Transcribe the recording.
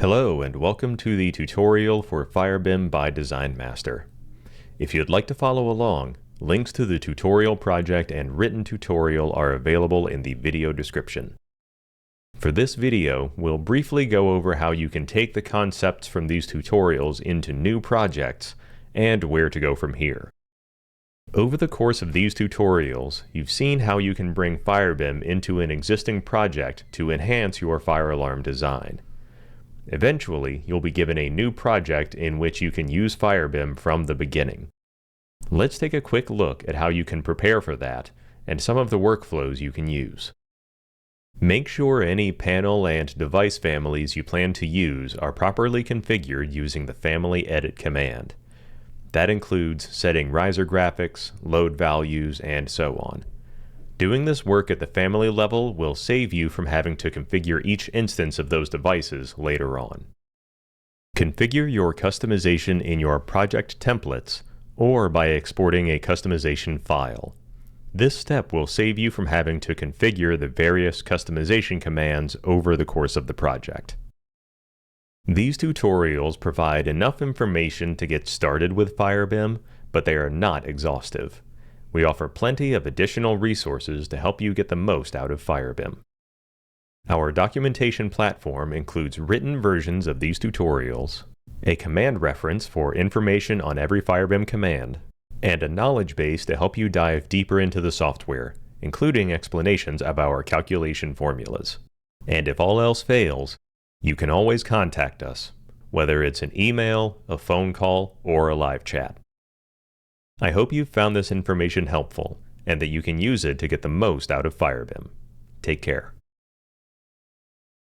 Hello and welcome to the tutorial for FireBIM by Design Master. If you'd like to follow along, links to the tutorial project and written tutorial are available in the video description. For this video, we'll briefly go over how you can take the concepts from these tutorials into new projects and where to go from here. Over the course of these tutorials, you've seen how you can bring FireBIM into an existing project to enhance your fire alarm design. Eventually, you'll be given a new project in which you can use FireBIM from the beginning. Let's take a quick look at how you can prepare for that and some of the workflows you can use. Make sure any panel and device families you plan to use are properly configured using the Family Edit command. That includes setting riser graphics, load values, and so on. Doing this work at the family level will save you from having to configure each instance of those devices later on. Configure your customization in your project templates or by exporting a customization file. This step will save you from having to configure the various customization commands over the course of the project. These tutorials provide enough information to get started with FireBIM, but they are not exhaustive. We offer plenty of additional resources to help you get the most out of FireBIM. Our documentation platform includes written versions of these tutorials, a command reference for information on every FireBIM command, and a knowledge base to help you dive deeper into the software, including explanations of our calculation formulas. And if all else fails, you can always contact us, whether it's an email, a phone call, or a live chat. I hope you've found this information helpful and that you can use it to get the most out of FireBIM. Take care.